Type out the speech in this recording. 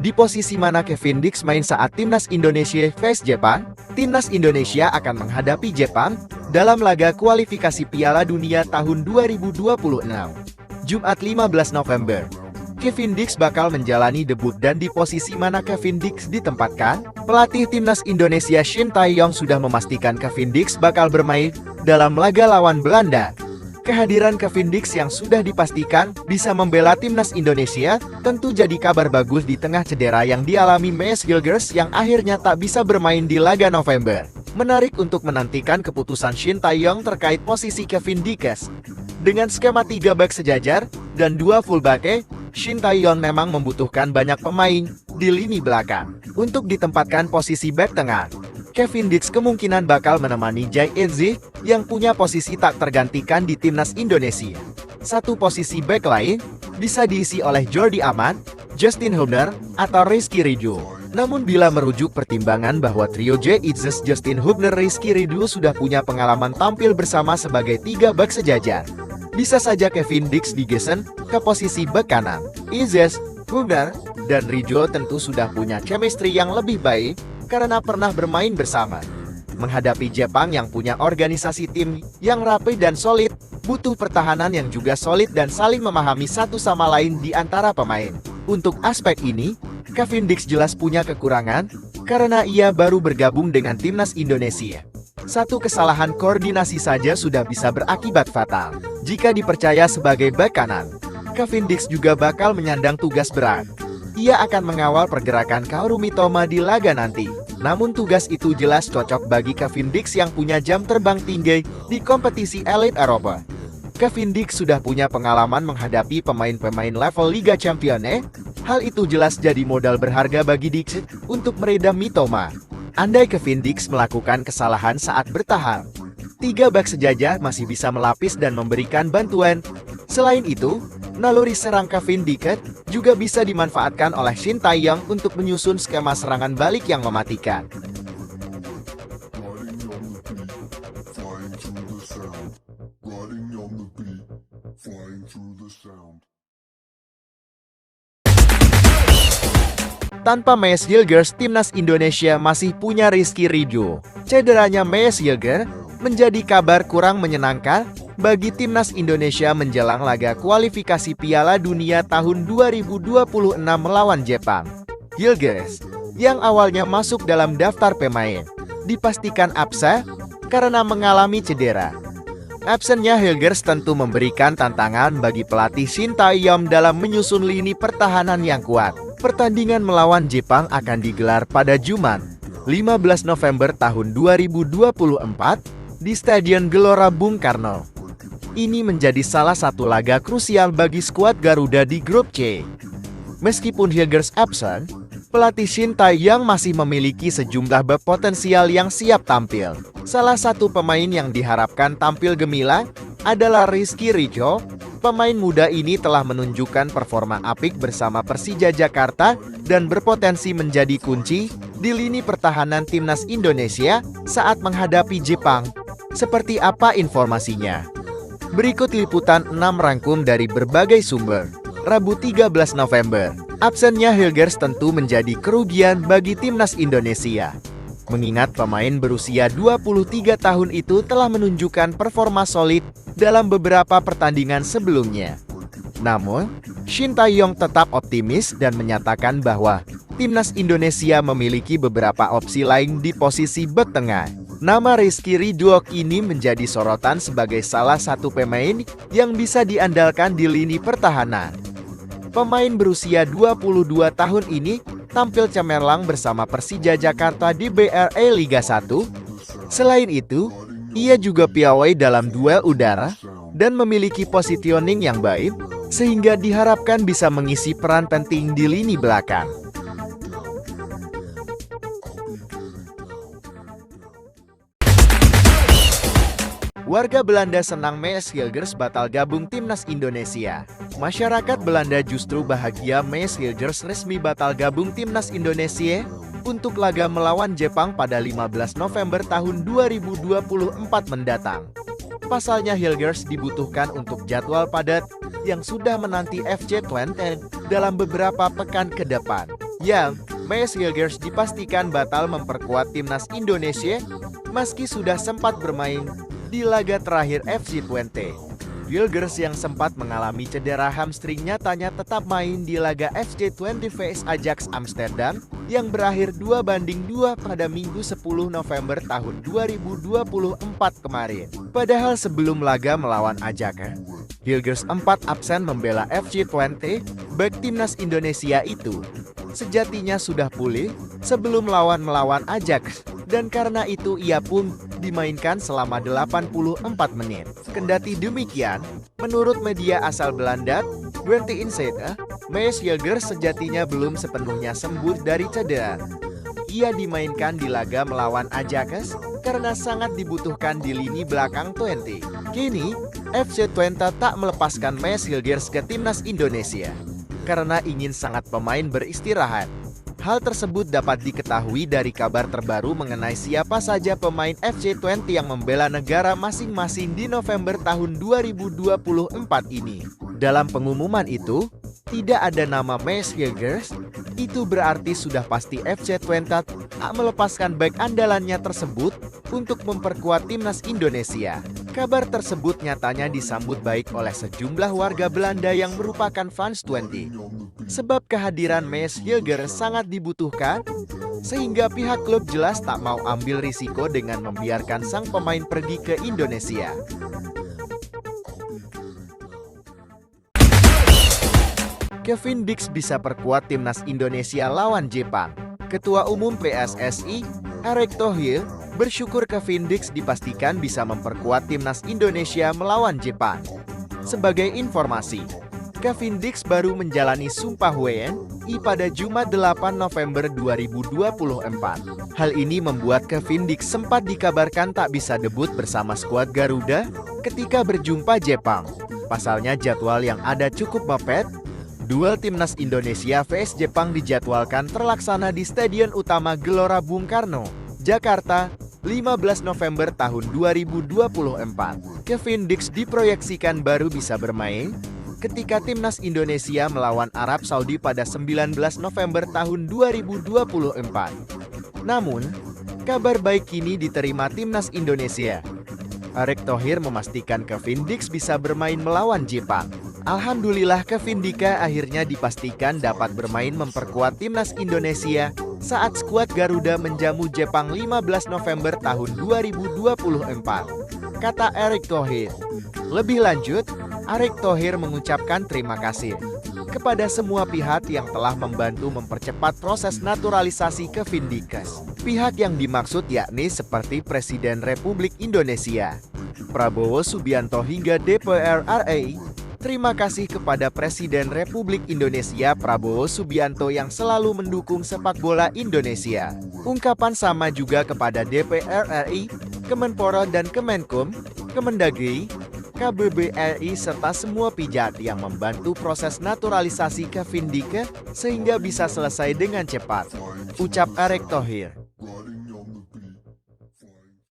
Di posisi mana Kevin Dix main saat Timnas Indonesia vs Jepang? Timnas Indonesia akan menghadapi Jepang dalam laga kualifikasi Piala Dunia tahun 2026. Jumat 15 November. Kevin Dix bakal menjalani debut dan di posisi mana Kevin Dix ditempatkan? Pelatih Timnas Indonesia Shin Tae-yong sudah memastikan Kevin Dix bakal bermain dalam laga lawan Belanda. Kehadiran Kevin Dix yang sudah dipastikan bisa membela Timnas Indonesia tentu jadi kabar bagus di tengah cedera yang dialami Mees Hilgers yang akhirnya tak bisa bermain di laga November. Menarik untuk menantikan keputusan Shin Tae-yong terkait posisi Kevin Dix. Dengan skema 3 bek sejajar dan 2 fullback, Shin Tae-yong memang membutuhkan banyak pemain di lini belakang untuk ditempatkan posisi bek tengah. Kevin Dix kemungkinan bakal menemani Jai Eze yang punya posisi tak tergantikan di Timnas Indonesia. Satu posisi bek lain bisa diisi oleh Jordi Amat, Justin Hubner, atau Rizky Ridho. Namun bila merujuk pertimbangan bahwa trio Jai Eze, Justin Hubner, Rizky Ridho sudah punya pengalaman tampil bersama sebagai 3 bek sejajar, bisa saja Kevin Dix digeser ke posisi bek kanan. Eze, Hubner, dan Ridho tentu sudah punya chemistry yang lebih baik karena pernah bermain bersama. Menghadapi Jepang yang punya organisasi tim yang rapi dan solid, butuh pertahanan yang juga solid dan saling memahami satu sama lain di antara pemain. Untuk aspek ini, Kevin Dix jelas punya kekurangan karena ia baru bergabung dengan Timnas Indonesia. Satu kesalahan koordinasi saja sudah bisa berakibat fatal. Jika dipercaya sebagai bek kanan, Kevin Dix juga bakal menyandang tugas berat. Ia akan mengawal pergerakan Kaoru Mitoma di laga nanti. Namun tugas itu jelas cocok bagi Kevin Dix yang punya jam terbang tinggi di kompetisi elit Eropa. Kevin Dix sudah punya pengalaman menghadapi pemain-pemain level Liga Champions. Hal itu jelas jadi modal berharga bagi Dix untuk meredam Mitoma. Andai Kevin Dix melakukan kesalahan saat bertahan, 3 bek sejajar masih bisa melapis dan memberikan bantuan. Selain itu, naluri serang Kevin Dix juga bisa dimanfaatkan oleh Shin Tae-yong untuk menyusun skema serangan balik yang mematikan. Tanpa Mees Hilgers, Timnas Indonesia masih punya Rizky Ridho. Cederanya Mees Hilgers menjadi kabar kurang menyenangkan bagi Timnas Indonesia menjelang laga kualifikasi Piala Dunia tahun 2026 melawan Jepang. Hilgers, yang awalnya masuk dalam daftar pemain, dipastikan absen karena mengalami cedera. Absennya Hilgers tentu memberikan tantangan bagi pelatih Shin Tae-yong dalam menyusun lini pertahanan yang kuat. Pertandingan melawan Jepang akan digelar pada Jumat, 15 November tahun 2024 di Stadion Gelora Bung Karno. Ini menjadi salah satu laga krusial bagi skuad Garuda di grup C. Meskipun Hilgers absen, pelatih Shin Tae-yong masih memiliki sejumlah bek potensial yang siap tampil. Salah satu pemain yang diharapkan tampil gemilang adalah Rizky Ridho. Pemain muda ini telah menunjukkan performa apik bersama Persija Jakarta dan berpotensi menjadi kunci di lini pertahanan Timnas Indonesia saat menghadapi Jepang. Seperti apa informasinya? Berikut liputan 6 rangkum dari berbagai sumber. Rabu 13 November, absennya Hilgers tentu menjadi kerugian bagi Timnas Indonesia. Mengingat pemain berusia 23 tahun itu telah menunjukkan performa solid dalam beberapa pertandingan sebelumnya. Namun, Shin Tae-yong tetap optimis dan menyatakan bahwa Timnas Indonesia memiliki beberapa opsi lain di posisi bek tengah. Nama Rizky Ridho kini menjadi sorotan sebagai salah satu pemain yang bisa diandalkan di lini pertahanan. Pemain berusia 22 tahun ini tampil cemerlang bersama Persija Jakarta di BRI Liga 1. Selain itu, ia juga piawai dalam duel udara dan memiliki positioning yang baik, sehingga diharapkan bisa mengisi peran penting di lini belakang. Warga Belanda senang Mees Hilgers batal gabung Timnas Indonesia. Masyarakat Belanda justru bahagia Mees Hilgers resmi batal gabung Timnas Indonesia untuk laga melawan Jepang pada 15 November tahun 2024 mendatang. Pasalnya Hilgers dibutuhkan untuk jadwal padat yang sudah menanti FC Twente dalam beberapa pekan ke depan. Yang Mees Hilgers dipastikan batal memperkuat timnas Indonesia meski sudah sempat bermain di laga terakhir FC20. Hilgers yang sempat mengalami cedera hamstring nyatanya tetap main di laga FC20 vs Ajax Amsterdam yang berakhir 2-2 pada Minggu 10 November tahun 2024 kemarin. Padahal sebelum laga melawan Ajax, Hilgers 4 absen membela FC20, bek timnas Indonesia itu sejatinya sudah pulih sebelum melawan Ajax, dan karena itu ia pun dimainkan selama 84 menit. Kendati demikian, menurut media asal Belanda, 20 Insider, Mees Hilgers sejatinya belum sepenuhnya sembuh dari cedera. Ia dimainkan di laga melawan Ajax karena sangat dibutuhkan di lini belakang 20. Kini, FC Twente tak melepaskan Mees Hilgers ke timnas Indonesia karena ingin sangat pemain beristirahat. Hal tersebut dapat diketahui dari kabar terbaru mengenai siapa saja pemain FC20 yang membela negara masing-masing di November tahun 2024 ini. Dalam pengumuman itu, tidak ada nama Mees Hilgers. Itu berarti sudah pasti FC20 tak melepaskan bek andalannya tersebut untuk memperkuat timnas Indonesia. Kabar tersebut nyatanya disambut baik oleh sejumlah warga Belanda yang merupakan fans 20. Sebab kehadiran Mees Hilgers sangat dibutuhkan, sehingga pihak klub jelas tak mau ambil risiko dengan membiarkan sang pemain pergi ke Indonesia. Kevin Dix bisa perkuat timnas Indonesia lawan Jepang. Ketua Umum PSSI, Erick Thohir, bersyukur Kevin Dix dipastikan bisa memperkuat timnas Indonesia melawan Jepang. Sebagai informasi, Kevin Dix baru menjalani Sumpah WNI pada Jumat 8 November 2024. Hal ini membuat Kevin Dix sempat dikabarkan tak bisa debut bersama skuad Garuda ketika berjumpa Jepang. Pasalnya jadwal yang ada cukup mepet. Duel timnas Indonesia vs Jepang dijadwalkan terlaksana di Stadion Utama Gelora Bung Karno, Jakarta, 15 November tahun 2024. Kevin Dix diproyeksikan baru bisa bermain ketika timnas Indonesia melawan Arab Saudi pada 19 November tahun 2024. Namun, kabar baik kini diterima timnas Indonesia. Erick Thohir memastikan Kevin Dix bisa bermain melawan Jepang. Alhamdulillah Kevin Dix akhirnya dipastikan dapat bermain memperkuat timnas Indonesia saat skuad Garuda menjamu Jepang 15 November tahun 2024, kata Erick Thohir. Lebih lanjut, Erick Thohir mengucapkan terima kasih kepada semua pihak yang telah membantu mempercepat proses naturalisasi Kevin Dix. Pihak yang dimaksud yakni seperti Presiden Republik Indonesia, Prabowo Subianto hingga DPR RI. Terima kasih kepada Presiden Republik Indonesia Prabowo Subianto yang selalu mendukung sepak bola Indonesia. Ungkapan sama juga kepada DPR RI, Kemenpora dan Kemenkum, Kemendagri, KBBRI serta semua pihak yang membantu proses naturalisasi Kevin Dix sehingga bisa selesai dengan cepat, ucap Erick Thohir.